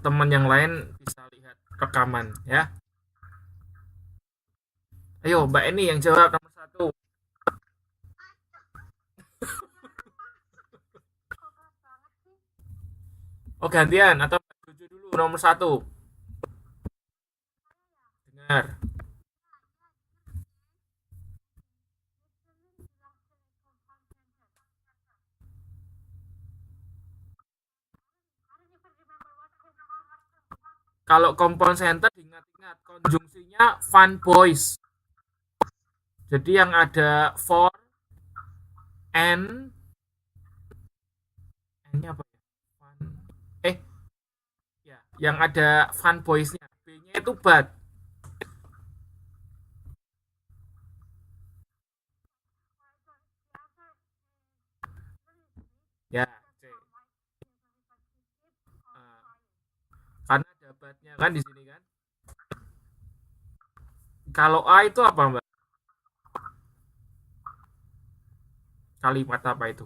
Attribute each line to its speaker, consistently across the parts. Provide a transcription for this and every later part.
Speaker 1: teman yang lain bisa lihat rekaman ya. Ayo Mbak Eni yang jawab nomor satu. Oh gantian atau Mbak Jojo dulu nomor satu. Dengar. Kalau compound center diingat-ingat konjungsinya fun boys. Jadi yang ada for and n-nya apa ya? Fun. Eh ya, yang ada fun boys-nya. B-nya itu but. Ya, C. Karena ada but-nya kan di sini kan. Kalau A itu apa, Mbak? Kalimat apa itu?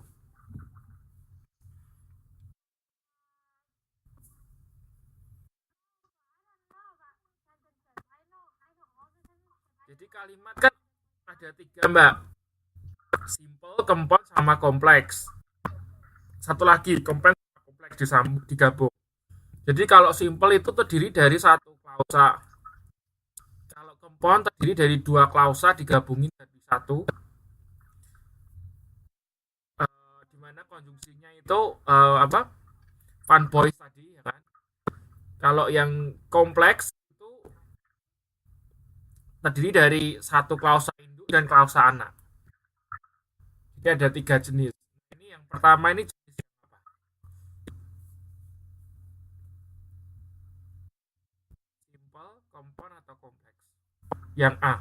Speaker 1: Jadi kalimat kan ada tiga, Mbak. Simple, compound, sama kompleks. Satu lagi, kompleks sama kompleks digabung. Jadi kalau simple itu terdiri dari satu klausa. Kalau compound terdiri dari dua klausa digabungin jadi satu. Di mana konjungsinya itu apa? Fun boys tadi ya kan. Kalau yang kompleks itu terdiri dari satu klausa induk dan klausa anak. Jadi ada tiga jenis. Ini yang pertama ini jenis yang apa? Simple, compound atau kompleks? Yang A.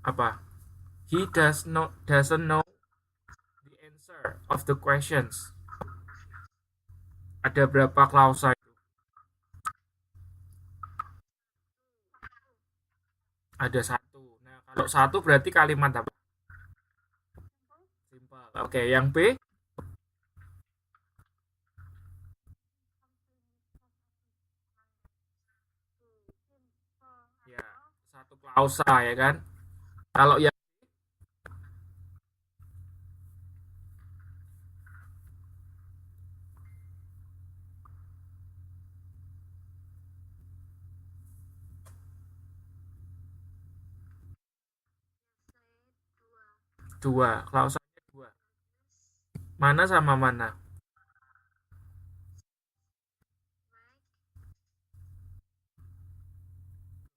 Speaker 1: Apa? He doesn't know the answer of the questions. Ada berapa klausa itu? Ada satu. Nah, kalau satu berarti kalimat apa? Simple. Oke, yang B? Ya, satu klausa ya kan? Kalau yang dua, klausanya dua. Mana sama mana?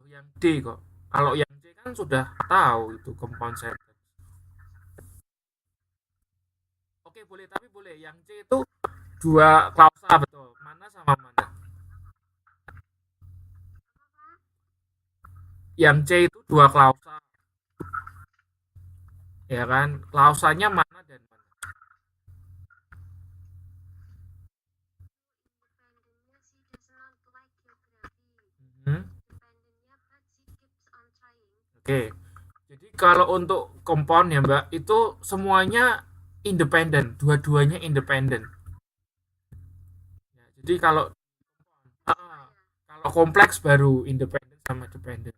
Speaker 1: Yang D kok. Kalau yang C kan sudah tahu itu compound sentence. Oke, boleh, tapi boleh. Yang C itu dua klausa betul. Mana sama mana? Yang C itu dua klausa. Ya kan? Klausanya mana dan mana? Hmm? Oke. Jadi kalau untuk compound ya Mbak, itu semuanya independen, dua-duanya independen. Ya, jadi kalau kompleks baru independen sama dependen.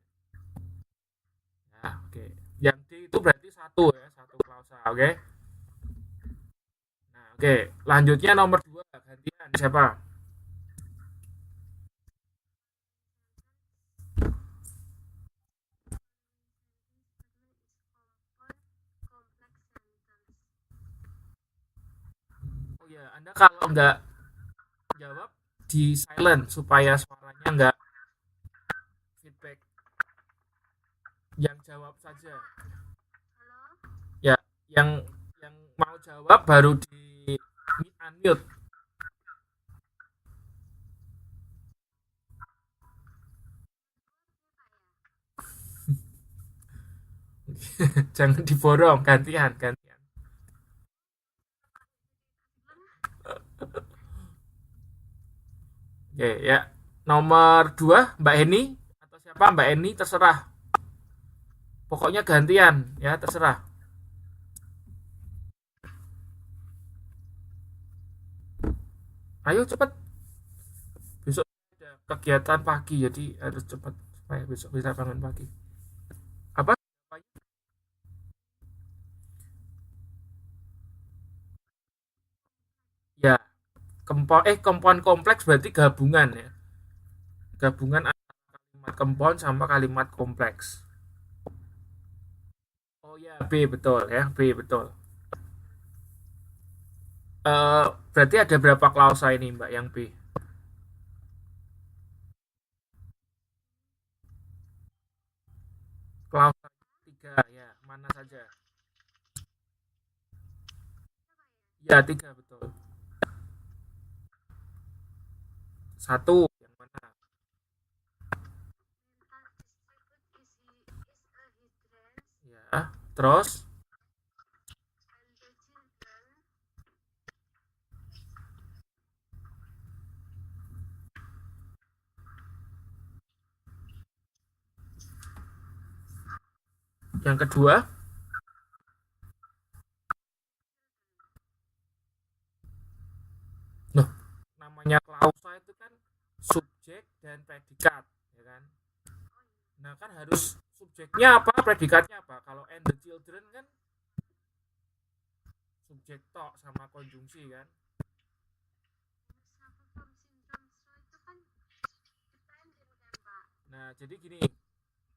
Speaker 1: Ya, oke. Yang D itu berarti satu ya, satu klausa, oke? Nah, oke. Lanjutnya nomor dua, gantian siapa? Oh ya, Anda kalau nggak jawab di silent supaya suaranya nggak feedback. Yang jawab saja. Ya, yang mau jawab baru di unmute. Jangan diborong, gantian, gantian. Oke, ya. Nomor dua, Mbak Heni. apa Mbak Eni, terserah. Pokoknya gantian ya, terserah. Ayo cepet. Besok ada kegiatan pagi jadi harus cepet supaya besok bisa bangun pagi. Apa? Ya, kompon kompleks berarti gabungan ya. Gabungan antara kalimat kompon sama kalimat kompleks. Oh ya, B betul ya, B betul. Berarti ada berapa klausa ini Mbak yang B? Klausa tiga ya, mana saja? Ya, tiga betul. Satu, yang mana? Ya, terus yang kedua, loh, namanya klausa itu kan subjek dan predikat, ya kan? Nah, kan harus subjeknya apa, predikatnya apa? Kalau and the children kan subjek tok sama konjungsi kan? Nah, jadi gini,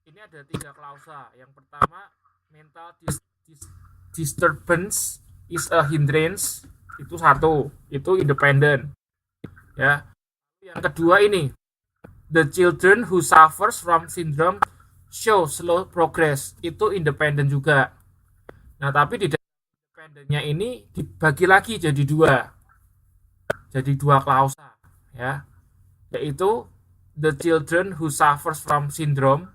Speaker 1: ini ada tiga klausa. Yang pertama, mental disturbance is a hindrance, itu satu, itu independen. Ya, yang kedua ini, the children who suffers from syndrome show slow progress, itu independen juga. Nah, tapi di independennya ini dibagi lagi jadi dua klausa, ya, yaitu the children who suffers from syndrome,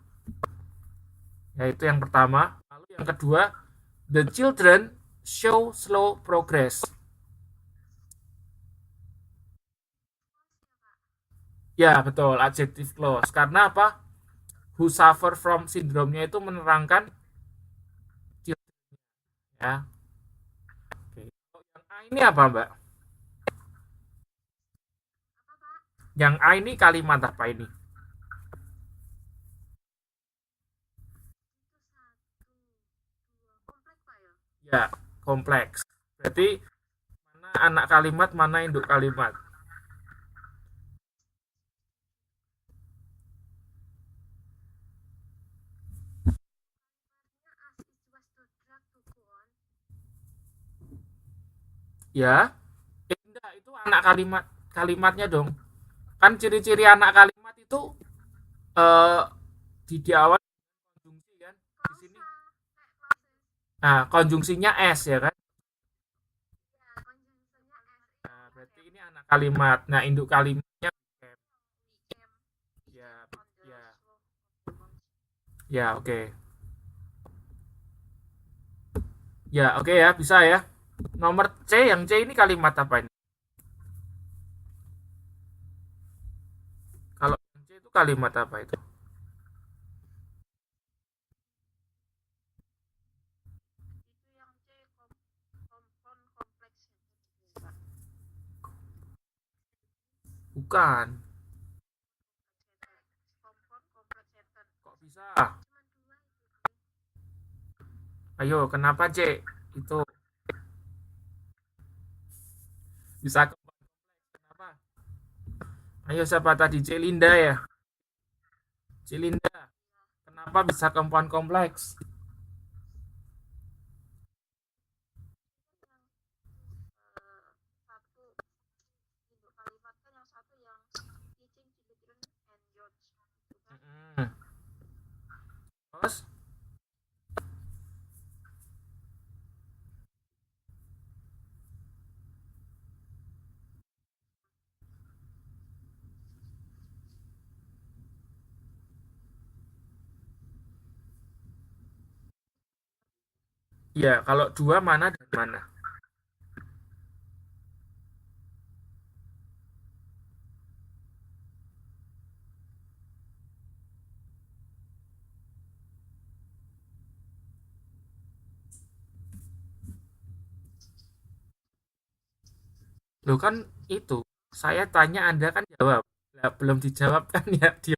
Speaker 1: yaitu yang pertama. Lalu yang kedua, the children show slow progress. Ya, betul, adjective clause. Karena apa? Who suffer from syndrome-nya itu menerangkan children, ya. Oke. Yang A ini apa, Mbak? Yang A ini kalimat apa ini? Ya, kompleks. Berarti mana anak kalimat, mana induk kalimat? Ya, enggak, itu anak kalimatnya dong. Kan ciri-ciri anak kalimat itu eh di awal konjungsi kan? Di sini. Nah, konjungsinya S ya kan? Nah, berarti ini anak kalimat. Nah, induk kalimatnya ya, ya, ya, oke. Ya, oke ya, bisa ya. Nomor C, yang C ini kalimat apa ini? Kalau yang C itu kalimat apa itu? Bukan. Kok bisa? Ayo, kenapa C? Itu bisa kenapa? Ayo, siapa tadi? C Linda ya? C Linda. Kenapa bisa keempat kompleks? Hmm. Terus? Ya, kalau dua mana dan mana? Loh kan itu, saya tanya Anda kan jawab. Lah, belum dijawab kan ya dia.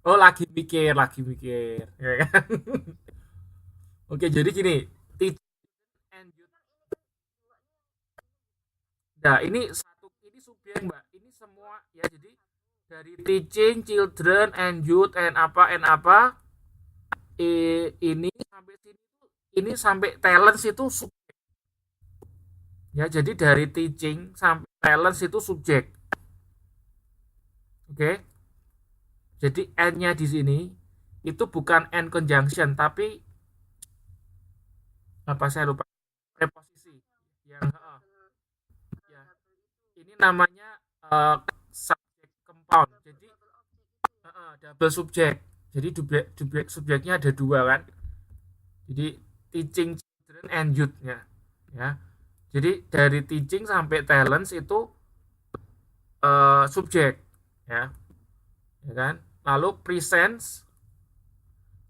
Speaker 1: Oh, lagi mikir, ya kan? Oke, jadi gini, teach and youth. Nah, ini subjek, Mbak. Ini semua ya, jadi dari teaching children and youth and apa ini sampai sini ini sampai talents itu ya, jadi dari teaching sampai talents itu subjek. Oke. Jadi and-nya di sini itu bukan and conjunction tapi apa saya lupa, preposisi yang ya, ini namanya subject compound. Jadi double subject. Jadi subjeknya ada dua kan. Jadi teaching children and youth ya. Jadi dari teaching sampai talents itu subjek ya. Ya kan? Lalu presents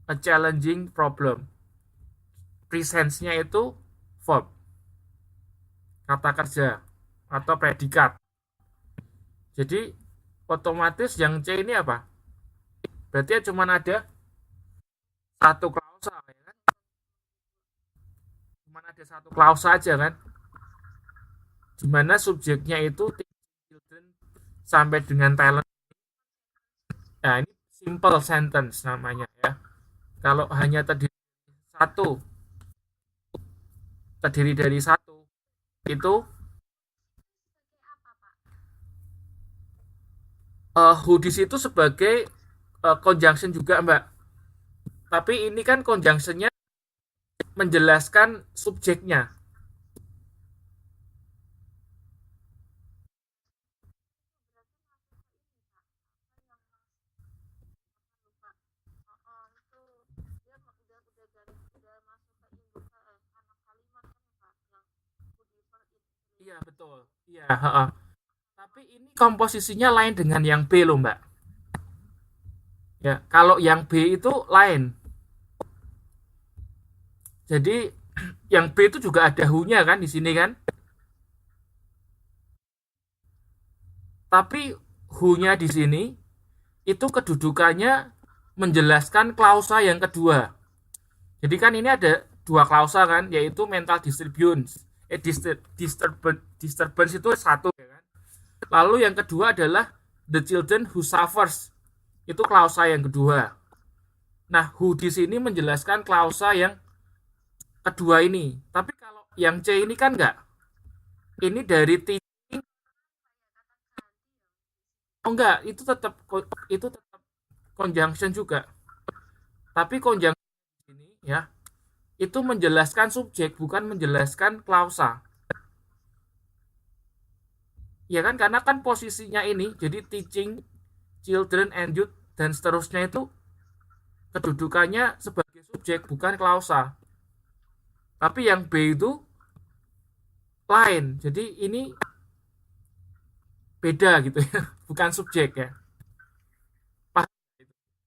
Speaker 1: a challenging problem. Presents-nya itu verb, kata kerja atau predikat. Jadi otomatis yang C ini apa? Berarti ya cuma ada satu klausa ya kan? Cuma ada satu klausa aja kan? Dimana subjeknya itu children sampai dengan talent. Nah, ini simple sentence namanya ya. Kalau hanya terdiri dari satu itu who di situ sebagai conjunction juga, Mbak. Tapi ini kan conjunctionnya menjelaskan subjeknya. Iya, betul. Iya, heeh. Tapi ini komposisinya lain dengan yang B loh, Mbak. Ya, kalau yang B itu lain. Jadi yang B itu juga ada who-nya kan di sini kan. Tapi who-nya di sini itu kedudukannya menjelaskan klausa yang kedua. Jadi kan ini ada dua klausa kan, yaitu mental disturbance. Disturbance itu satu ya kan. Lalu yang kedua adalah the children who suffers. Itu klausa yang kedua. Nah, who di sini menjelaskan klausa yang kedua ini. Tapi kalau yang C ini kan enggak. Ini dari teaching. Oh enggak, itu tetap conjunction juga. Tapi conjunction ini ya, itu menjelaskan subjek bukan menjelaskan klausa. Ya kan, karena kan posisinya ini jadi teaching children and youth dan seterusnya itu kedudukannya sebagai subjek bukan klausa. Tapi yang B itu lain. Jadi ini beda gitu ya, bukan subjek ya. Paham?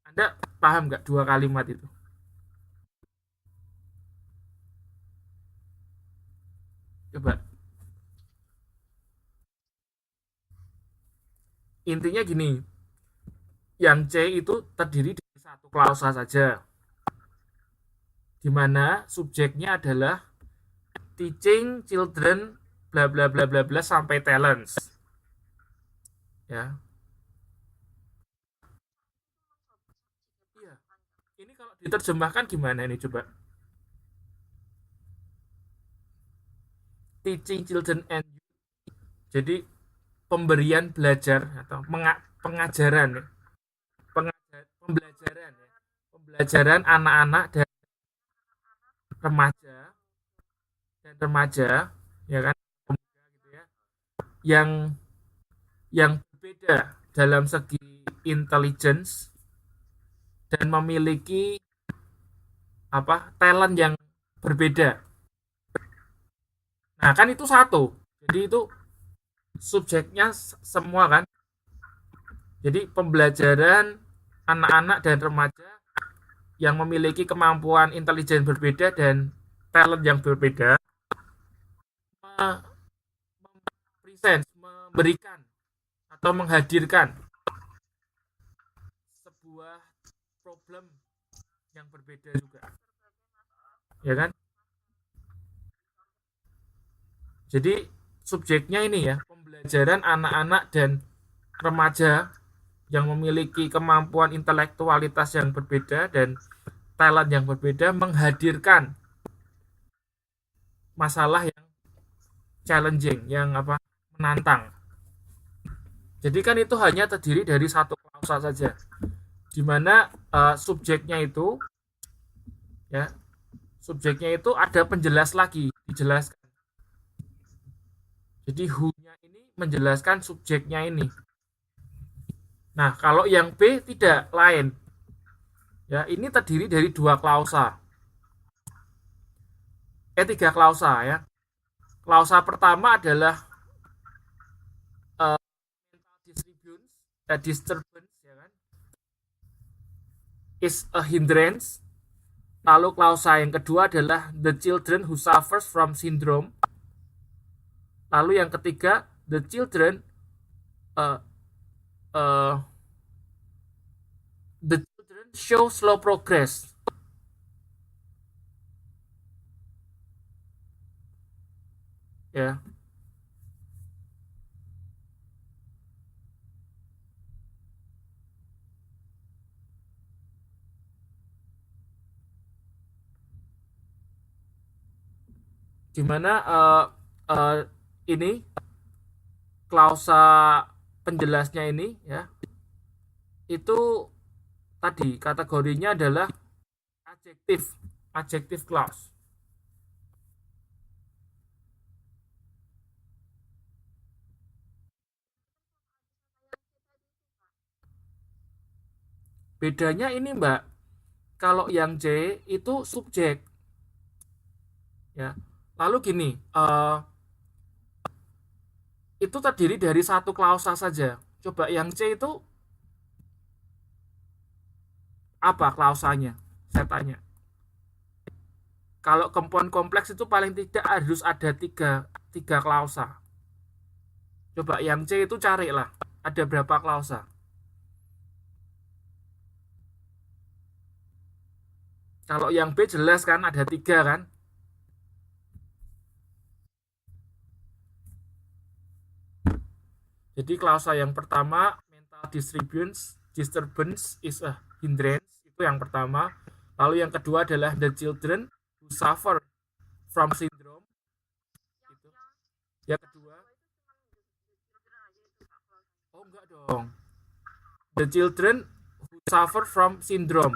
Speaker 1: Anda paham nggak dua kalimat itu? Coba. Intinya gini, yang C itu terdiri dari satu klausa saja, di mana subjeknya adalah teaching children bla bla bla bla bla sampai talents. Ya. Iya. Ini kalau diterjemahkan gimana ini coba? Teaching children and youth. Jadi pemberian belajar atau pengajaran ya. Pembelajaran ya. Pembelajaran anak-anak dan remaja ya kan, gitu ya, yang berbeda dalam segi intelligence dan memiliki talent yang berbeda. Nah, kan itu satu. Jadi itu subjeknya semua kan. Jadi pembelajaran anak-anak dan remaja yang memiliki kemampuan intelijen berbeda dan talent yang berbeda memberikan atau menghadirkan sebuah problem yang berbeda juga, ya kan? Jadi subjeknya ini ya, pembelajaran anak-anak dan remaja yang memiliki kemampuan intelektualitas yang berbeda dan talent yang berbeda menghadirkan masalah yang challenging, yang menantang. Jadi kan itu hanya terdiri dari satu klausa saja, di mana subjeknya itu ada penjelas lagi, dijelaskan. Jadi who-nya ini menjelaskan subjeknya ini. Nah, kalau yang B tidak, lain. Ya, ini terdiri dari tiga klausa ya. Klausa pertama adalah disturbance ya kan, is a hindrance. Lalu klausa yang kedua adalah the children who suffers from syndrome. Lalu yang ketiga, the children show slow progress. Ya. Dimana ini klausa penjelasnya ini ya, itu tadi kategorinya adalah adjective clause. Bedanya ini Mbak, kalau yang C itu subjek ya. Lalu gini, itu terdiri dari satu klausa saja. Coba yang C itu apa klausanya? Saya tanya. Kalau komponen kompleks itu paling tidak harus ada tiga klausa. Coba yang C itu carilah, ada berapa klausa? Kalau yang B jelas kan ada 3 kan? Jadi klausa yang pertama, mental disturbance is a hindrance, itu yang pertama. Lalu yang kedua adalah the children who suffer from syndrome. Itu. Yang kedua, oh enggak dong. The children who suffer from syndrome.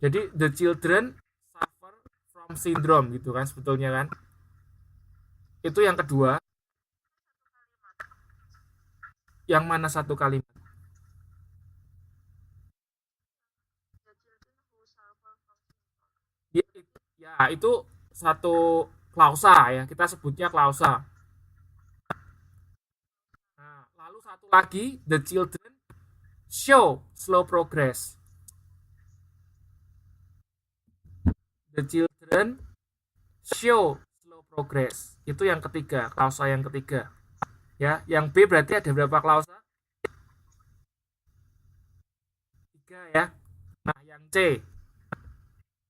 Speaker 1: Jadi the children suffer from syndrome gitu kan sebetulnya kan. Itu yang kedua. Yang mana satu kalimat? Ya, itu satu klausa ya, kita sebutnya klausa. Nah, lalu satu lagi, the children show slow progress. The children show slow progress. Itu yang ketiga, klausa yang ketiga. Ya, yang B berarti ada berapa klausa? 3 ya. Nah, yang C.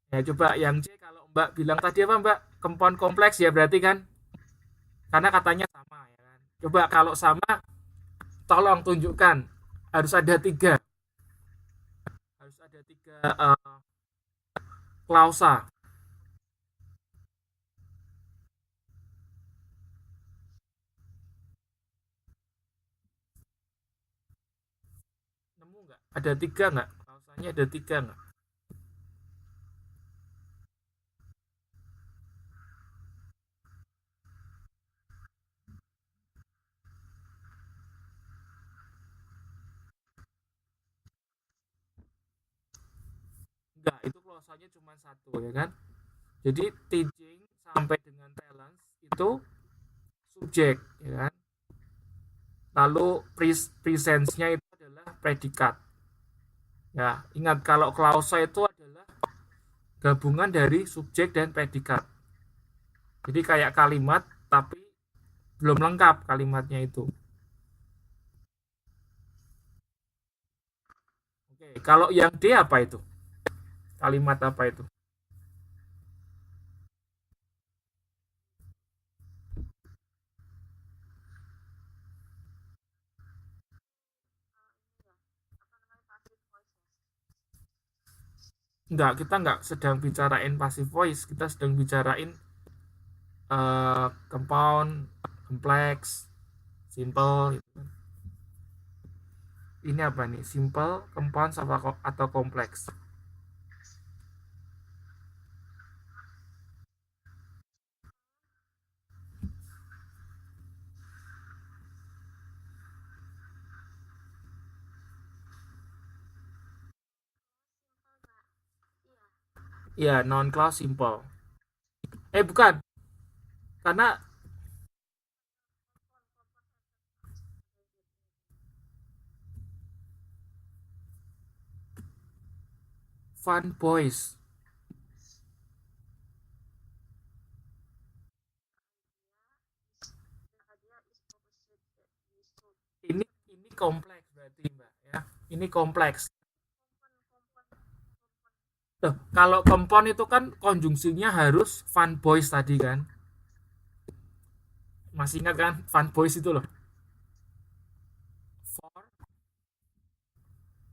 Speaker 1: Ya, coba yang C kalau Mbak bilang tadi apa Mbak? Komponen kompleks ya berarti kan? Karena katanya sama ya kan. Coba kalau sama, tolong tunjukkan. Harus ada 3. Harus ada 3 klausa. Nemu nggak? Ada 3 nggak? Klausanya ada 3 nggak? Enggak, itu klausanya cuma 1 ya kan. Jadi teaching sampai dengan talents itu subjek ya kan. Lalu presence-nya itu adalah predikat. Ya, ingat kalau klausa itu adalah gabungan dari subjek dan predikat. Jadi kayak kalimat tapi belum lengkap kalimatnya itu. Oke, kalau yang D apa itu? Kalimat apa itu? Kita enggak sedang bicarain passive voice, kita sedang bicarain compound, kompleks, simple gitu. Ini apa nih? Simple, compound, atau kompleks? Ya, non clause simple. Bukan, karena fun boys. Ini kompleks berarti, Mbak, ya. Ini kompleks. Loh, kalau compound itu kan konjungsinya harus fun boys tadi kan. Masih ingat kan fun boys itu loh. For.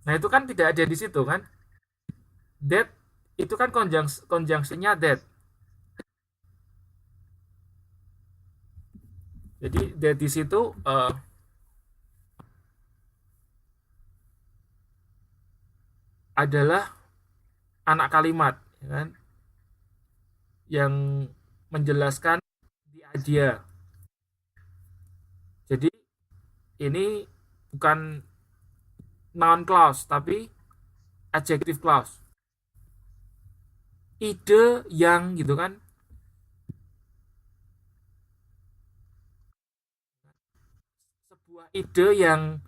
Speaker 1: Nah, itu kan tidak ada di situ kan. That itu kan konjungsinya that. Jadi that di situ adalah anak kalimat, ya kan, yang menjelaskan di idea. Jadi ini bukan noun clause tapi adjective clause. Ide yang gitu kan, sebuah ide yang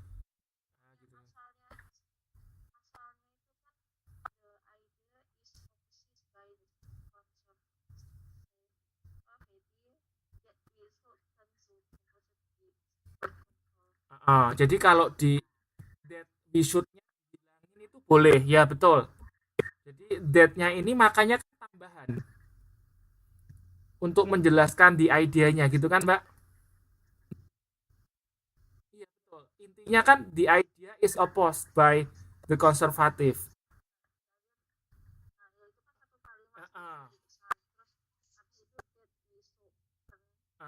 Speaker 1: jadi kalau di that we should-nya bilangin itu boleh, ya betul. Jadi that-nya ini makanya kan tambahan untuk menjelaskan di idea-nya gitu kan, Mbak? Iya betul. Intinya kan the idea is opposed by the conservative. Ah,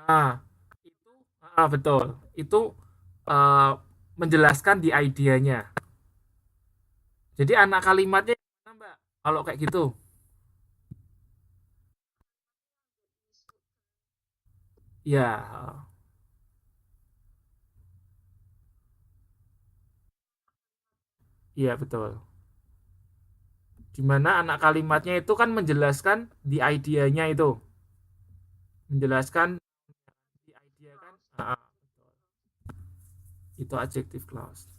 Speaker 1: ah, itu betul. Itu uh, menjelaskan di idenya. Jadi anak kalimatnya gimana, Mbak? Kalau kayak gitu. Ya, iya betul. Dimana anak kalimatnya itu kan menjelaskan di idenya itu. Menjelaskan di idea kan. Betul. Itu adjective clause.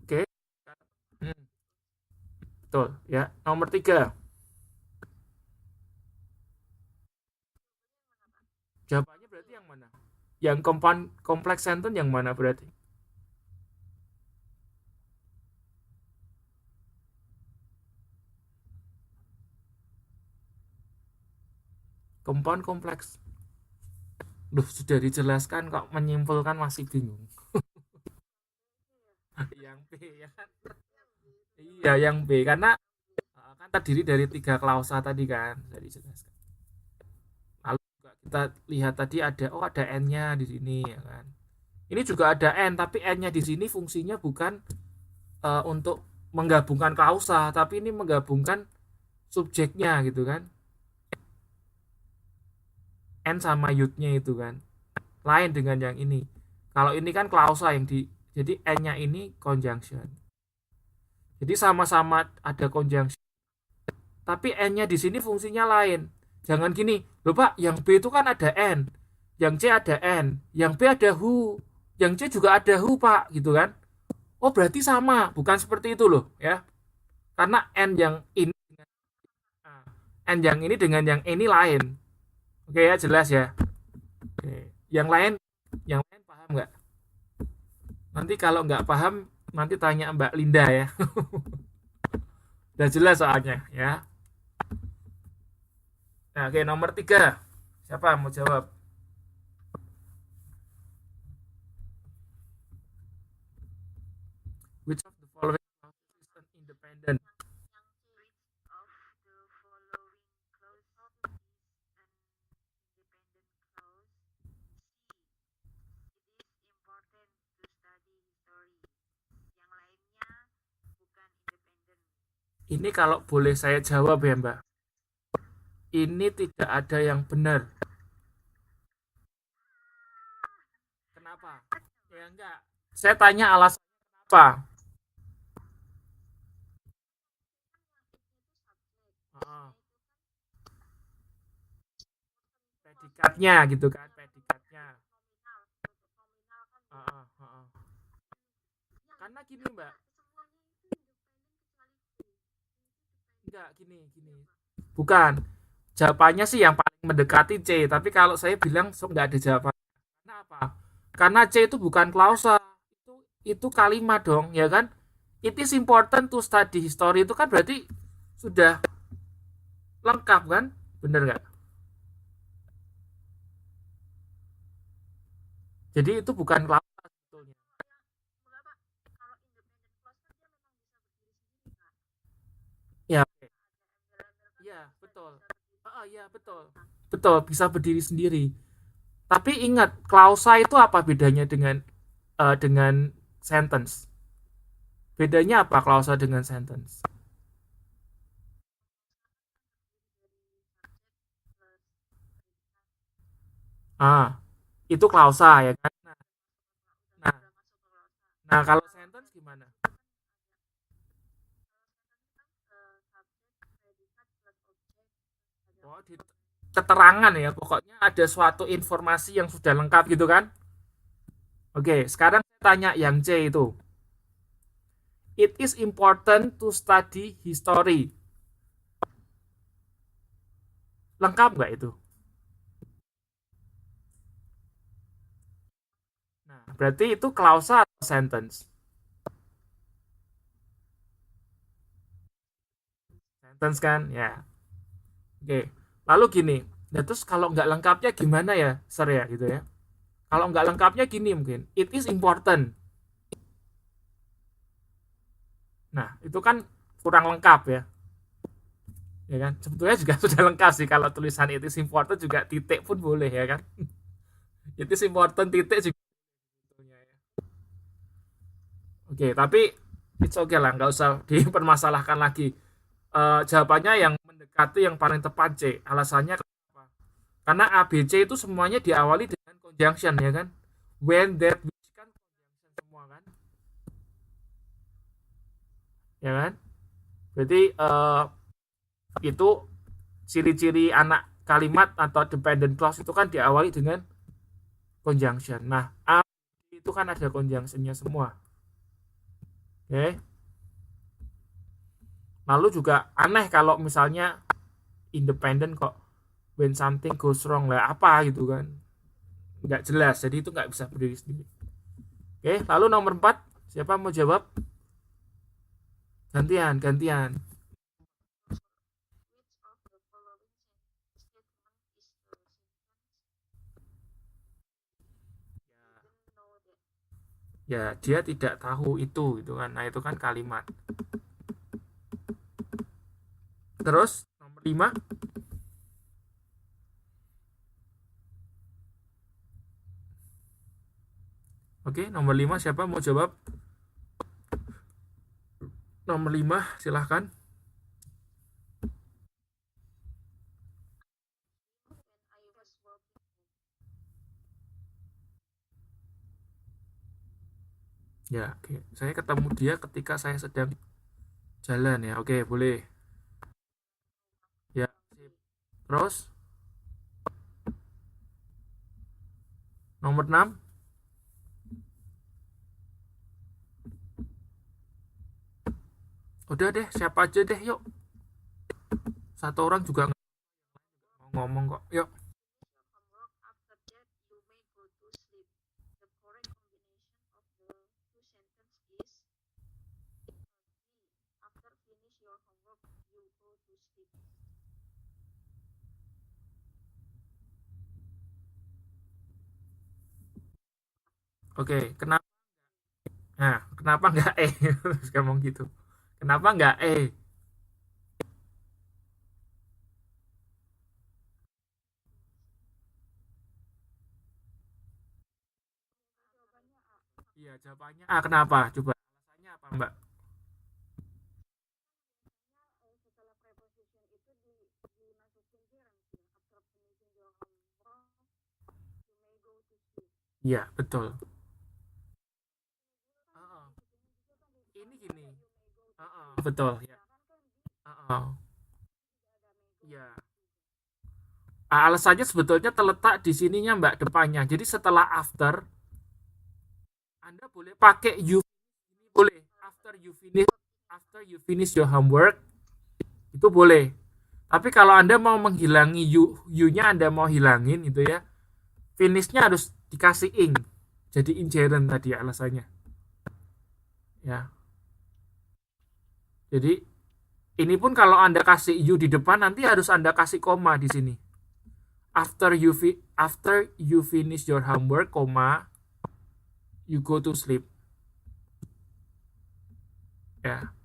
Speaker 1: Oke. Hmm, betul ya. Nomor 3. Jawabannya berarti yang mana? Yang kompleks sentence yang mana berarti? Compound kompleks. Duh, sudah dijelaskan kok menyimpulkan masih bingung. Yang B ya kan? Iya, yang B karena kan terdiri dari 3 klausa tadi kan, sudah dijelaskan. Lalu juga kita lihat tadi ada n-nya di sini ya kan. Ini juga ada n, tapi n-nya di sini fungsinya bukan untuk menggabungkan klausa, tapi ini menggabungkan subjeknya gitu kan. N sama yut-nya itu kan. Lain dengan yang ini. Kalau ini kan klausa jadi n-nya ini conjunction. Jadi sama-sama ada conjunction, tapi n-nya di sini fungsinya lain. Jangan gini, loh Pak, yang B itu kan ada N, yang C ada N, yang B ada who, yang C juga ada who Pak, gitu kan. Oh berarti sama, bukan seperti itu loh ya. Karena N yang ini N yang ini dengan yang ini lain. Oke ya, jelas ya. Oke. Yang lain paham nggak? Nanti kalau nggak paham, nanti tanya Mbak Linda ya. Udah jelas soalnya ya. Nah, oke, nomor 3. Siapa mau jawab? Which of the following is an independent? Ini kalau boleh saya jawab ya Mbak, ini tidak ada yang benar. Kenapa? Ya enggak. Saya tanya alasan kenapa. Heeh. Predikatnya gitu kan, predikatnya. Heeh, heeh. Karena gini Mbak, enggak gini. Bukan. Jawabannya sih yang paling mendekati C, tapi kalau saya bilang enggak ada jawaban. Kenapa? Karena C itu bukan klausa. Itu kalimat dong, ya kan? It is important to study history itu kan berarti sudah lengkap kan? Bener nggak? Jadi itu bukan klausa sebetulnya. Ya, iya betul. Oh, iya betul. Betul, bisa berdiri sendiri. Tapi ingat, klausa itu apa bedanya dengan sentence? Bedanya apa klausa dengan sentence? Ah, itu klausa ya kan? Nah, nah kalau sentence gimana? Oh, keterangan ya, pokoknya ada suatu informasi yang sudah lengkap gitu kan? Oke, sekarang saya tanya yang C itu. It is important to study history. Lengkap nggak itu? Nah, berarti itu klausa atau sentence? Sentence kan? Ya. Oke. Lalu gini. Nah, terus kalau nggak lengkapnya gimana ya, Sir ya gitu ya? Kalau nggak lengkapnya gini mungkin. It is important. Nah, itu kan kurang lengkap ya. Ya kan? Sebetulnya juga sudah lengkap sih kalau tulisan it is important juga titik pun boleh ya kan? It is important titik juga sebetulnya ya. Oke, tapi it's okay lah, nggak usah dipermasalahkan lagi. Jawabannya yang mendekati yang paling tepat C. Alasannya kenapa? Karena A, B, C itu semuanya diawali dengan conjunction ya kan? When, that, which kan conjunction semua kan? Ya kan? Berarti itu ciri-ciri anak kalimat atau dependent clause itu kan diawali dengan conjunction. Nah, A itu kan ada conjunctionnya semua. Oke. Okay? Lalu juga aneh kalau misalnya independent kok when something goes wrong lah apa gitu kan, nggak jelas, jadi itu nggak bisa berdiri sendiri. Oke, lalu nomor 4, siapa mau jawab? Gantian. Ya dia tidak tahu itu gitu kan, nah itu kan kalimat. Terus nomor 5. Oke, nomor 5 siapa mau jawab? Nomor 5 silahkan. Ya, oke. Saya ketemu dia ketika saya sedang jalan ya. Oke, boleh. Ya, sip. Terus Nomor 6. Udah deh, siapa aja deh, yuk. Satu orang juga mau ngomong kok. Yuk. Oke, kenapa? Nah, kenapa nggak E? Terus ngomong gitu. Kenapa nggak E? Iya, jawabannya A. Kenapa? Coba alasannya apa, Mbak? Iya, betul. Heeh. Ini gini. Heeh, betul ya. Heeh. Iya. Alasannya sebetulnya terletak di sininya, Mbak, depannya. Jadi setelah after, Anda boleh pakai you, boleh after you finish your homework, itu boleh. Tapi kalau Anda mau menghilangi you-nya Anda mau hilangin itu ya, finishnya harus dikasih ing. Jadi inherent tadi alasannya. Ya. Jadi ini pun kalau Anda kasih you di depan nanti harus Anda kasih koma di sini. After you finish your homework, koma, you go to sleep. Ya.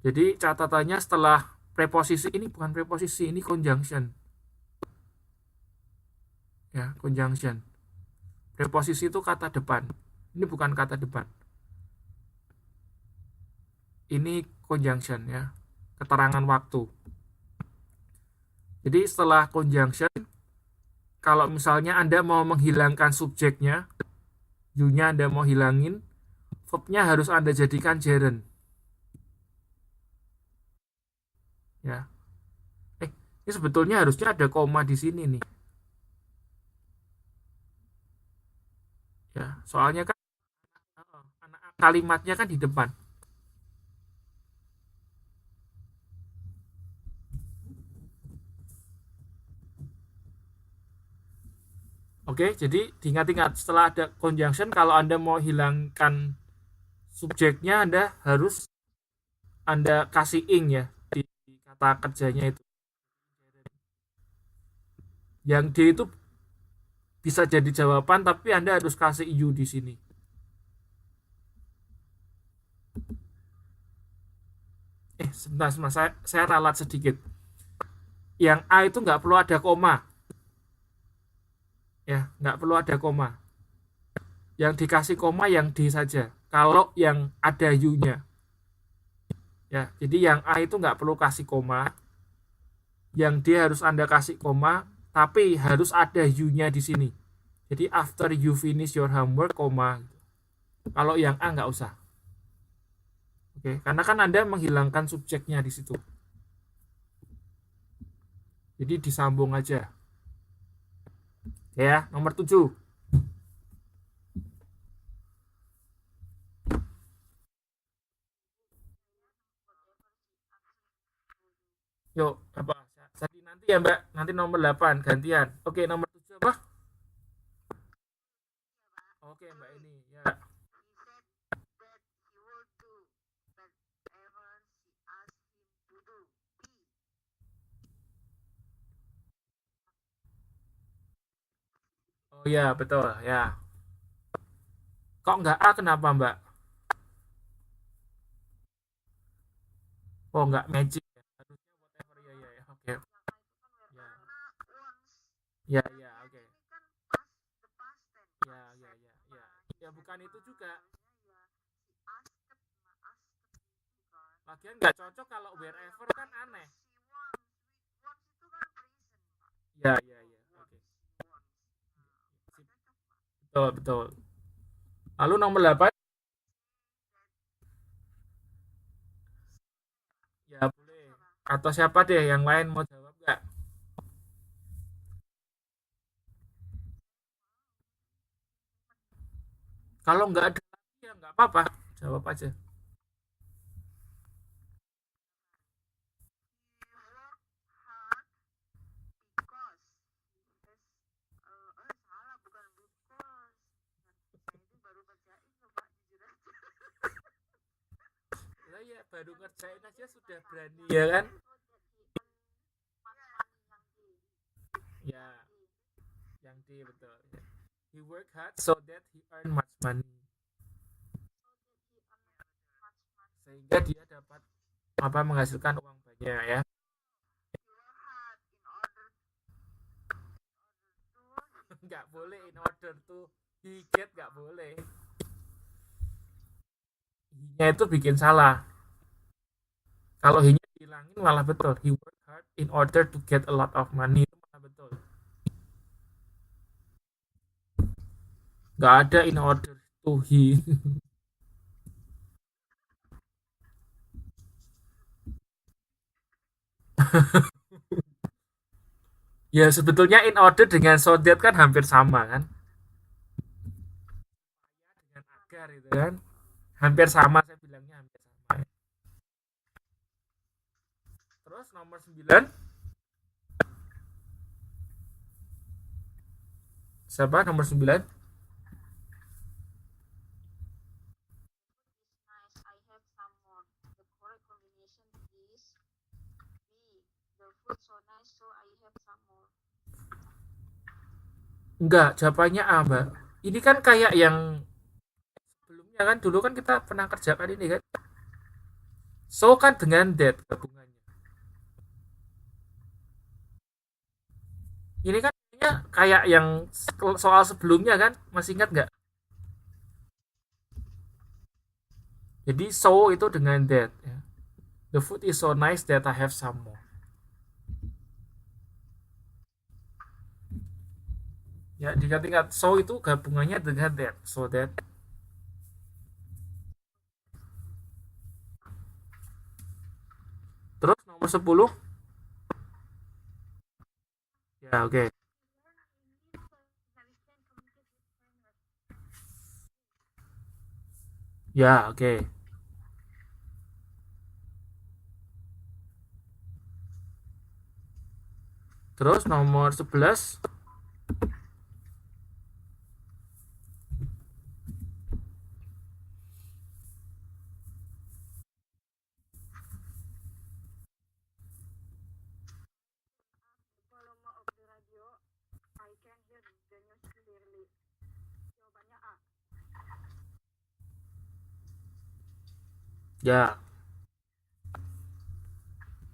Speaker 1: Jadi catatannya setelah preposisi ini bukan preposisi, ini conjunction. Ya, conjunction. Preposisi itu kata depan. Ini bukan kata depan. Ini conjunction ya. Keterangan waktu. Jadi setelah conjunction, kalau misalnya Anda mau menghilangkan subjeknya, you-nya Anda mau hilangin, verb-nya harus Anda jadikan gerund. Ya. Ini sebetulnya harusnya ada koma di sini nih. Ya, soalnya kan anak kalimatnya kan di depan. Oke, jadi diingat-ingat setelah ada conjunction kalau Anda mau hilangkan subjeknya Anda harus Anda kasih ing ya di kata kerjanya itu. Yang D itu bisa jadi jawaban tapi Anda harus kasih you di sini. Sebentar, saya ralat sedikit. Yang A itu nggak perlu ada koma. Ya, nggak perlu ada koma. Yang dikasih koma yang D saja. Kalau yang ada you-nya. Ya, jadi yang A itu nggak perlu kasih koma. Yang D harus Anda kasih koma, tapi harus ada you-nya di sini. Jadi after you finish your homework, koma. Kalau yang A nggak usah. Oke, karena kan Anda menghilangkan subjeknya di situ. Jadi disambung aja. Ya, nomor 7. Yuk, apa? Jadi nanti ya, Mbak. Nanti nomor 8 gantian. Oke, nomor 7 apa? Oke, Mbak ini. Ya. Oh ya, betul. Ya. Kok nggak A kenapa, Mbak? Oh, nggak magic ya. Harusnya whatever ya, ya, ya. Oke. Ya. Ya, ya, oke. Ya, ya, ya, ya. Ya bukan itu juga. Lagian nggak cocok kalau wherever kan aneh. Ya, ya, ya. Oke. Sip. Betul, betul. Lalu nomor 8. Ya, boleh. Atau siapa deh yang lain mau jawab nggak? Kalau nggak ada lagi ya nggak apa-apa, jawab aja. Lah ya baru ngerjain aja sudah berani ya kan? Ya, yang D betul. He work hard so that he earn much money. Sehingga dia dapat apa menghasilkan uang banyak ya. Nggak boleh in order to he get, nggak boleh. He-nya itu bikin salah. Kalau he-nya dihilangin malah betul. He work hard in order to get a lot of money, itu malah betul. Nggak ada in order to he. Ya sebetulnya in order dengan so that kan hampir sama kan, dengan agar itu kan hampir sama, saya bilangnya hampir sama ya. Terus nomor 9, siapa nomor 9? Enggak, jawabannya A mbak. Ini kan kayak yang sebelumnya kan, dulu kan kita pernah kerjakan ini kan, so kan dengan that gabungannya. Ini kan kayak yang soal sebelumnya kan, masih ingat nggak? Jadi so itu dengan that ya. The food is so nice that I have some more. Ya diingat-ingat, so itu gabungannya dengan that, so that. Terus nomor 10, ya oke. Ya oke. Terus nomor 11, ya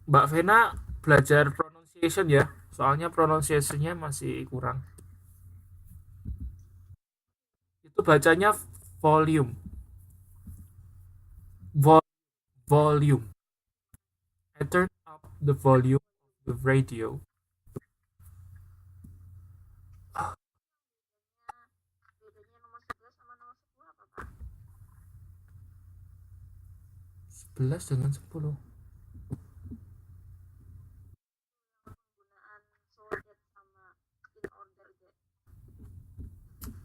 Speaker 1: Mbak Vena belajar pronunciation ya, soalnya pronunciationnya masih kurang. Itu bacanya volume, Vol- volume. I turn up the volume of the radio. 11 dengan 10.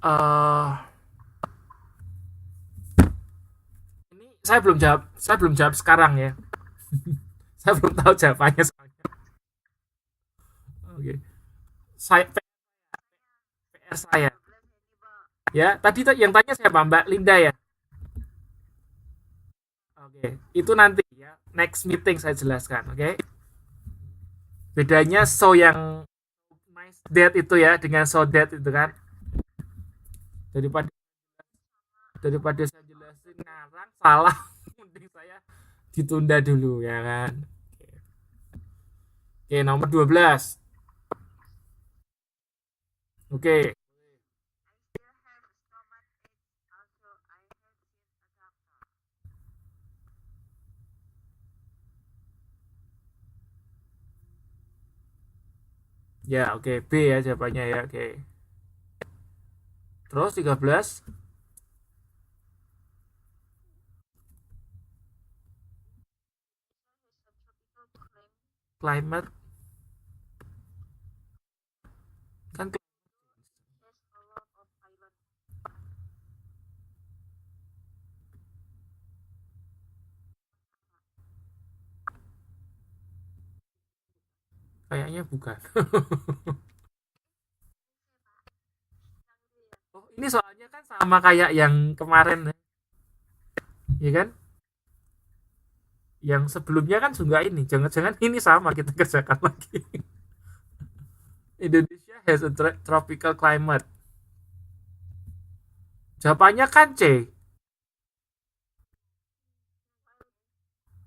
Speaker 1: uh, ini saya belum jawab sekarang ya. Saya belum tahu jawabannya soalnya. Oke. Okay. Saya PR saya. Ya, tadi yang tanya siapa? Mbak Linda ya? Oke, okay. Itu nanti ya. Next meeting saya jelaskan, oke? Okay? Bedanya so yang nice that itu ya dengan so that itu kan. Daripada daripada saya jelasin ngarang salah, mending saya ditunda dulu ya kan. Oke, nomor 12. Oke. Ya, oke, B ya jawabannya ya, oke. Terus 13, climate kan Kayaknya bukan. Oh, ini soalnya kan sama kayak yang kemarin, ya kan? Yang sebelumnya kan juga ini. Jangan-jangan ini sama kita kerjakan lagi. Indonesia has a tropical climate. Jawabannya kan C,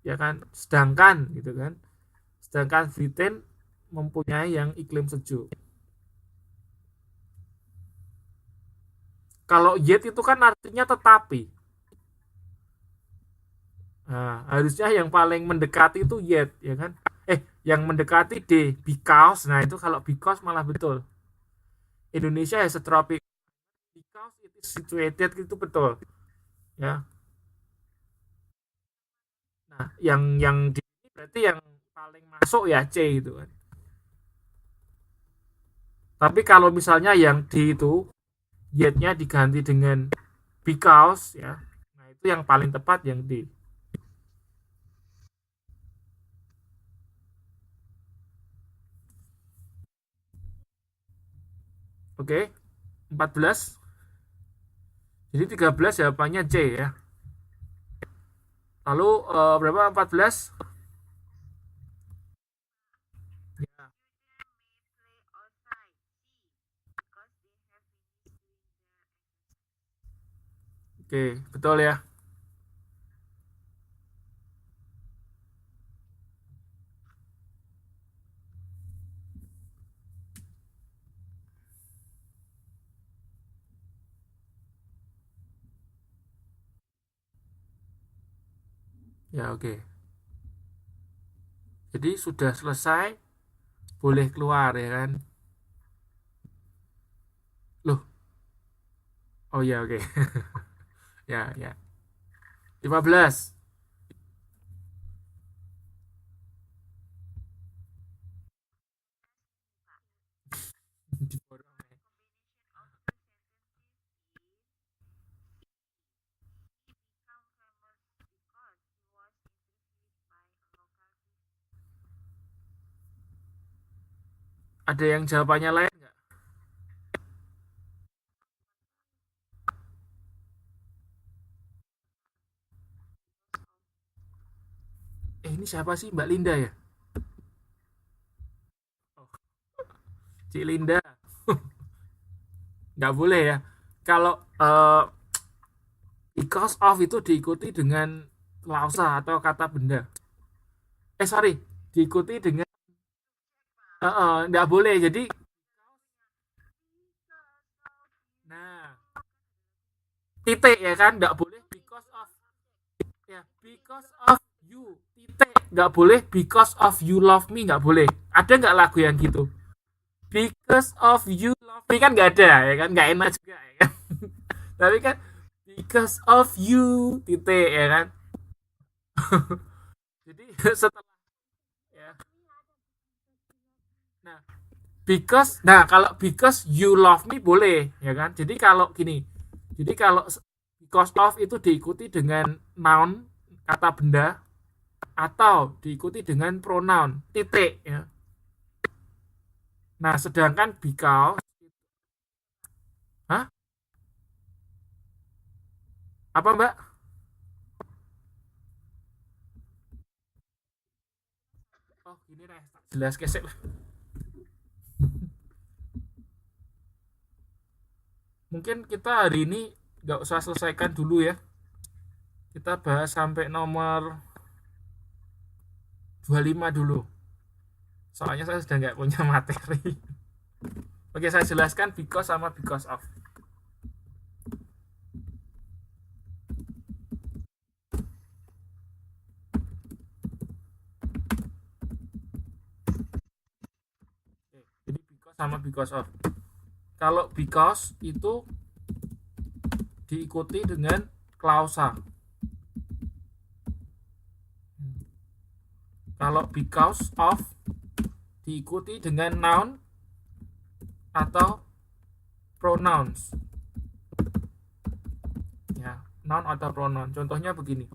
Speaker 1: ya kan? Sedangkan gitu kan. Sedangkan Britain mempunyai yang iklim sejuk. Kalau yet itu kan artinya tetapi. Nah, harusnya yang paling mendekati itu yet, ya kan? Yang mendekati D, because. Nah, itu kalau because malah betul. Indonesia has a tropic because it is situated, itu betul, ya. Nah, yang di berarti yang paling masuk ya C itu kan. Tapi kalau misalnya yang D itu yet-nya diganti dengan because, ya. Nah, itu yang paling tepat yang D. Oke, 14. Jadi 13 jawabannya C ya. Lalu berapa 14? Ya. Oke, betul ya. Ya, oke. Jadi sudah selesai, boleh keluar ya kan. Loh, oh ya oke. Ya, ya. 15. Diborong ya. Ada yang jawabannya lain nggak? Ini siapa sih Mbak Linda ya? Oh, Cik Linda. Nggak boleh ya. Kalau because of itu diikuti dengan klausa atau kata benda. Sorry, diikuti dengan nggak boleh. Jadi, nah, titik ya kan, nggak boleh because of, ya because of you, titik, nggak boleh because of you love me, nggak boleh. Ada nggak lagu yang gitu? Because of you love me kan nggak ada ya kan, nggak enak juga ya kan. Tapi kan because of you titik ya kan. Jadi setelah, ya, nah kalau because you love me boleh ya kan. Jadi kalau gini, jadi kalau because of itu diikuti dengan noun, kata benda, atau diikuti dengan pronoun titik ya. Nah, sedangkan because, hah? Apa Mbak? Oh, gini nih, jelas kesek lah. Mungkin kita hari ini nggak usah selesaikan dulu ya. Kita bahas sampai nomor 25 dulu. Soalnya saya sudah nggak punya materi. Oke, saya jelaskan because sama because of. Oke, jadi because sama because of. Kalau because itu diikuti dengan klausa. Kalau because of diikuti dengan noun atau pronouns. Ya, noun atau pronoun. Contohnya begini.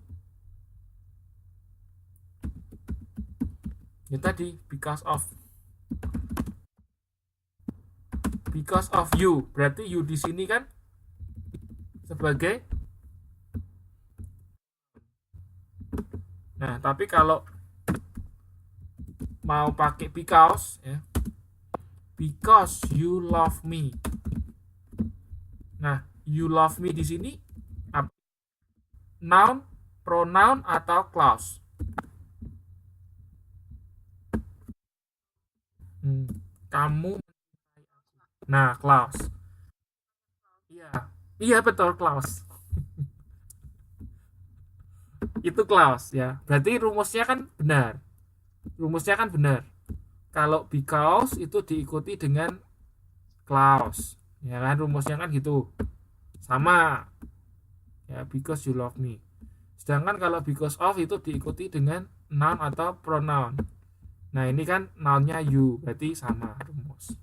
Speaker 1: Ini tadi because of. because of you. Berarti you di sini kan sebagai. Nah, tapi kalau mau pakai because ya, because you love me. Nah, you love me di sini noun, pronoun atau clause? Kamu. Nah, clause. Iya. Iya betul, clause. Itu clause ya. Berarti rumusnya kan benar. Rumusnya kan benar. Kalau because itu diikuti dengan clause. Ya kan rumusnya kan gitu. Sama. Ya, because you love me. Sedangkan kalau because of itu diikuti dengan noun atau pronoun. Nah, ini kan nounnya you, berarti sama rumus.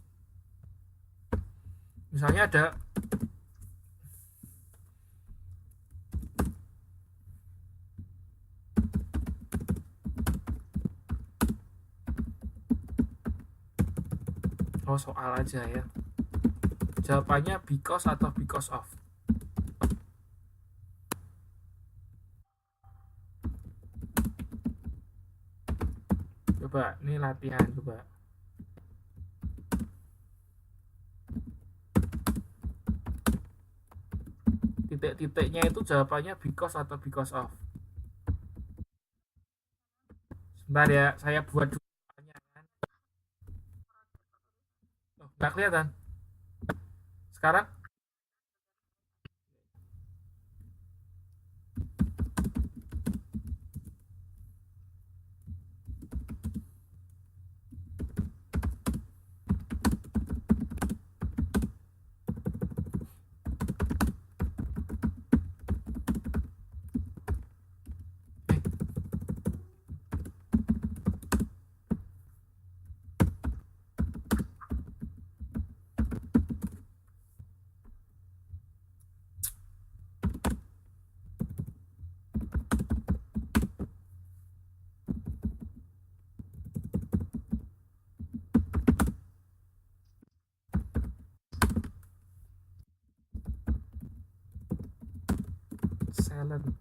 Speaker 1: Misalnya ada soal aja ya. Jawabannya because atau because of. Coba, ini latihan coba. Titik-titiknya itu jawabannya because atau because of. Sebentar ya, saya buat dulu pertanyaan. Oh, nggak kelihatan. Sekarang? Silent.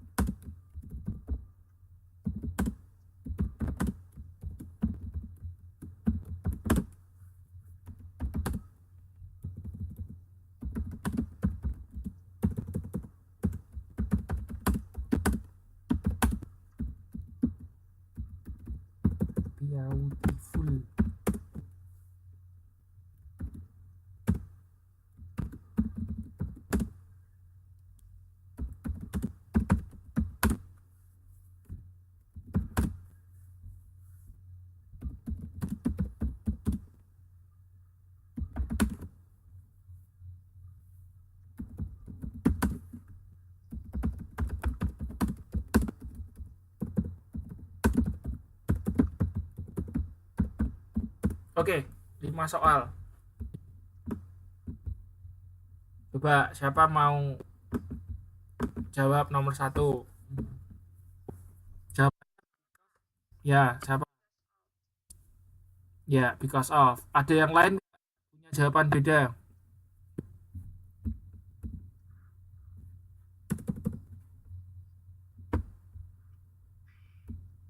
Speaker 1: Beautiful. Oke, 5 soal. Coba siapa mau jawab nomor 1? Jawab. Ya, siapa? Ya, because of. Ada yang lain punya jawaban beda?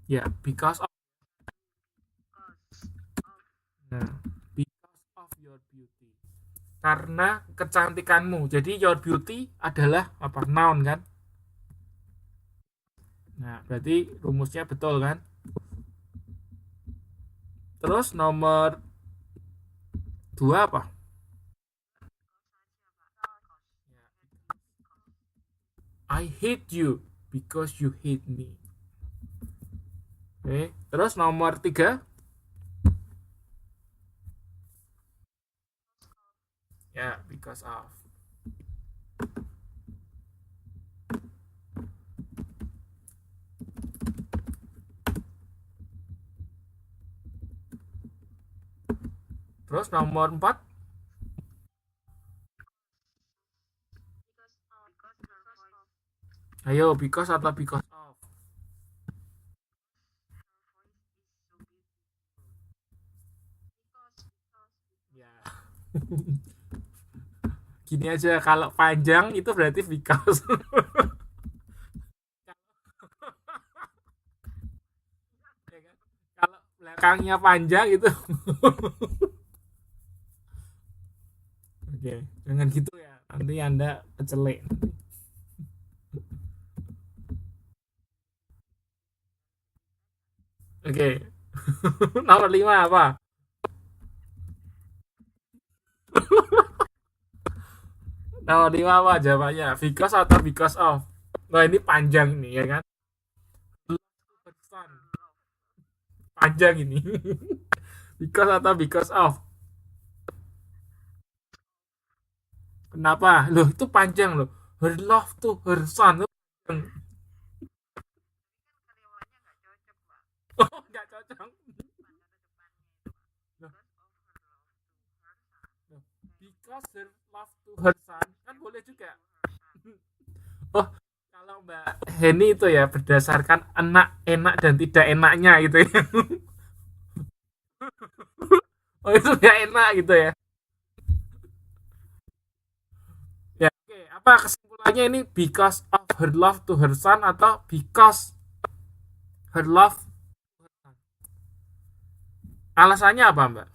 Speaker 1: Ya, because of. Nah, because of your beauty. Karena kecantikanmu. Jadi your beauty adalah apa? Noun kan? Nah, berarti rumusnya betul kan? Terus nomor 2 apa? I hate you because you hate me. Oke, terus nomor 3? Ya, because of. Terus nomor 4? Ayo, because atau because of? Ya. Gini aja, kalau panjang itu berarti because. Ya kan? Kalau belakangnya panjang itu oke, jangan gitu ya. Nanti Anda kecelek. Oke. Nomor 5 apa? Nomor 5 apa jawabannya? Because atau because of? Nah, ini panjang nih ya kan? Panjang ini. Because atau because of? Kenapa? Loh, itu panjang loh. Her love to her son. Oh, nggak cocok. Loh, loh. Because her love to her son. Kan boleh juga. Oh, kalau Mbak Heni itu ya berdasarkan enak dan tidak enaknya gitu ya. Oh, itu nggak enak gitu ya. Ya, oke. Apa kesimpulannya ini because of her love to her son atau because her love to her son? Alasannya apa, Mbak?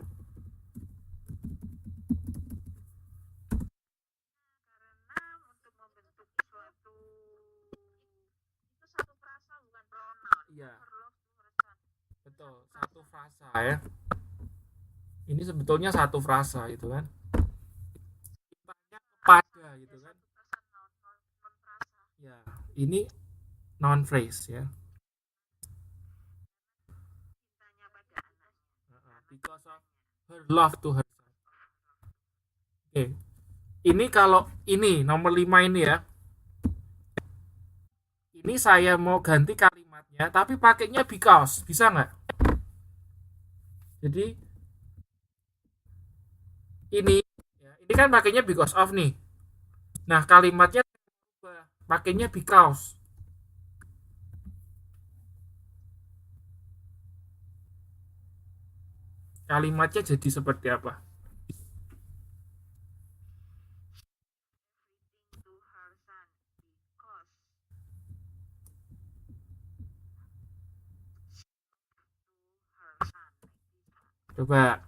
Speaker 1: Iya, betul. Satu frasa ya. Ini sebetulnya satu frasa gitu kan. Cintanya kepada gitu kan. Ya, ini non phrase ya. Because of her love to her son. Oke. Ini kalau ini nomor 5 ini ya. Ini saya mau ganti kalimatnya tapi pakainya because. Bisa nggak? Jadi ini ya, ini kan pakainya because of nih. Nah, kalimatnya pakainya because. Kalimatnya jadi seperti apa? Coba.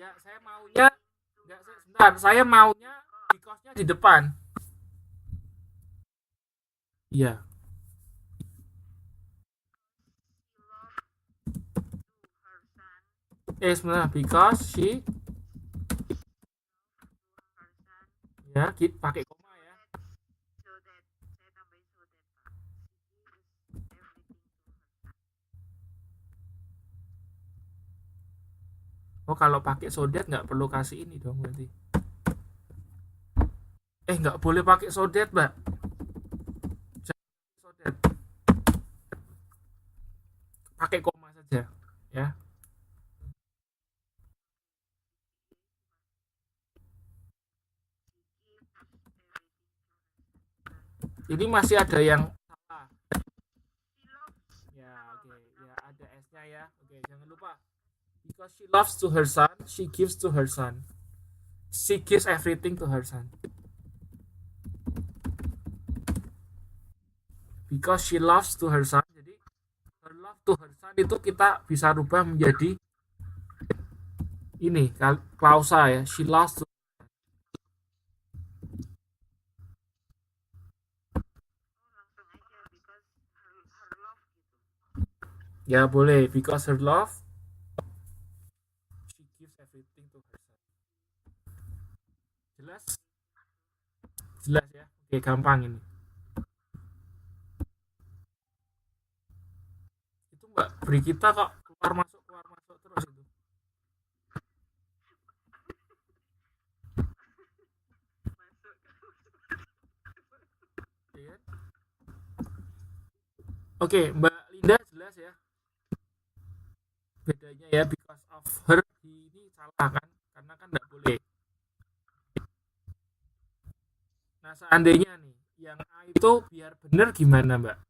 Speaker 1: Ya, saya maunya enggak, sebentar. Saya maunya because-nya di depan. Iya. Sebentar, because she ya kita pakai koma ya. Oh, kalau pakai so that nggak perlu kasih ini dong berarti. Nggak boleh pakai so that, Mbak. Jangan so that. Pakai koma saja ya. Ini masih ada yang salah. Ya, oke. Ya, ada S-nya ya. Oke, jangan lupa. Because she loves to her son, she gives to her son. She gives everything to her son. Because she loves to her son. Jadi her love to her son itu kita bisa rubah menjadi ini klausa ya. She loves to. Ya boleh, because her love she gives everything to her son. Jelas? Jelas ya. Oke, gampang ini. Itu Mbak beri kita kok keluar masuk terus itu. Ya. Oke, Mbak Linda jelas ya bedanya ya, because of her ini salah kan, karena kan nggak boleh. Nah, seandainya nih yang A itu biar benar gimana, Mbak?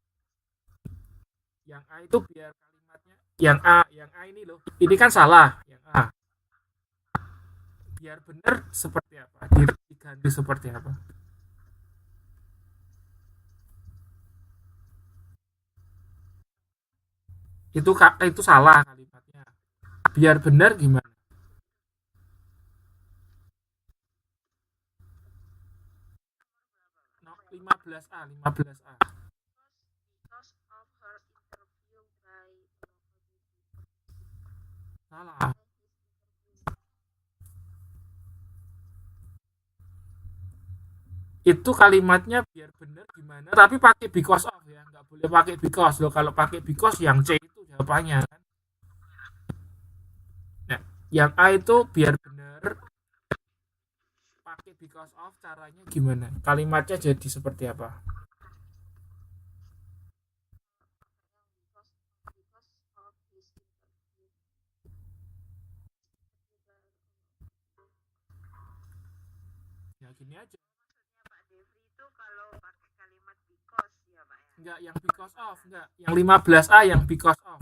Speaker 1: Yang A itu biar kalimatnya yang A ini loh, ini kan salah yang A. Biar benar seperti apa? Diganti seperti apa? Itu salah kalimatnya. Biar benar gimana? No, 15A, 15A. Salah. Itu kalimatnya biar benar gimana? Tapi pakai because of ya, nggak boleh pakai because loh. Kalau pakai because yang C itu jawabannya kan. Nah, yang A itu biar benar pakai because of, caranya gimana? Kalimatnya jadi seperti apa? Ya gini aja. Enggak, yang because of, enggak. Yang 15A yang because of.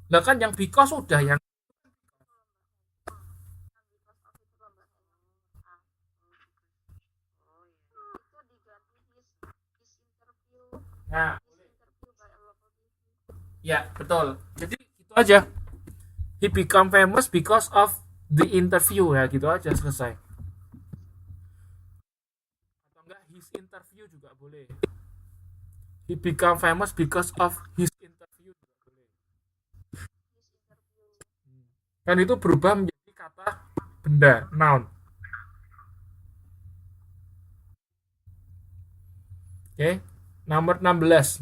Speaker 1: Lah kan yang because udah yang. Nah, ya, betul. Jadi gitu aja. He become famous because of the interview ya, gitu aja selesai. Atau enggak his interview juga boleh. He become famous because of his interview juga boleh. Dan itu berubah menjadi kata benda, noun. Oke, nomor 16.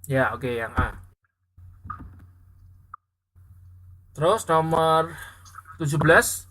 Speaker 1: Ya, oke, yang A. Terus nomor 17.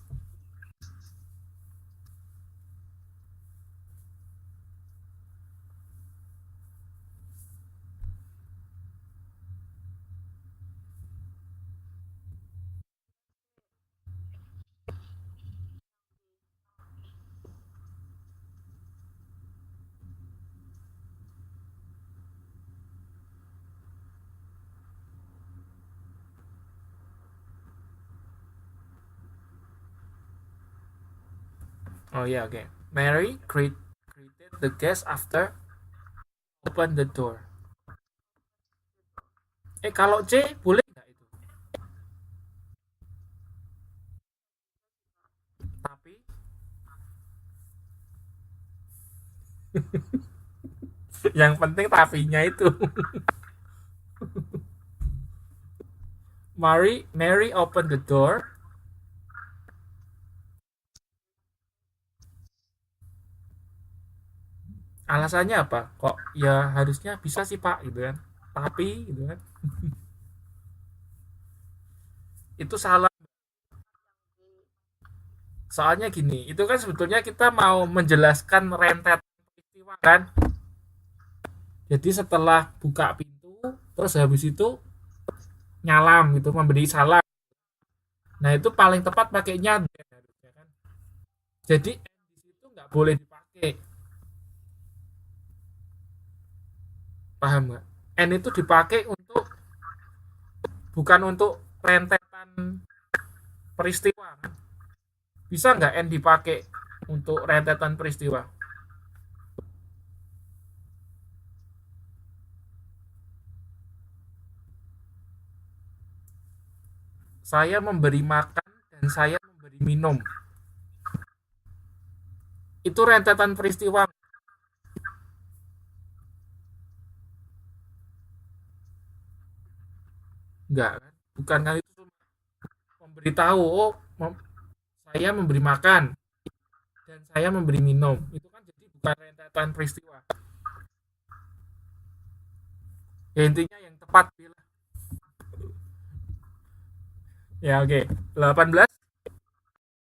Speaker 1: Oh ya, oke. Mary greeted the guest after open the door. Kalau C boleh nggak itu? Tapi yang penting tapinya itu. Mary opened the door. Alasannya apa? Kok ya harusnya bisa sih Pak gitu kan. Tapi gitu kan. Itu salah. Soalnya gini, itu kan sebetulnya kita mau menjelaskan rentet peristiwa kan. Jadi setelah buka pintu, terus habis itu nyalam gitu, memberi salam. Nah itu paling tepat pakainya kan. Jadi di situ nggak boleh dipakai, paham nggak? N itu dipakai untuk, bukan untuk rentetan peristiwa. Bisa nggak N dipakai untuk rentetan peristiwa? Saya memberi makan dan saya memberi minum. Itu rentetan peristiwa. Enggak kan? Bukan kan, itu memberitahu, oh saya memberi makan dan saya memberi minum. Itu kan jadi bukan rentetan peristiwa. Ya intinya yang tepat. Ya oke. 18.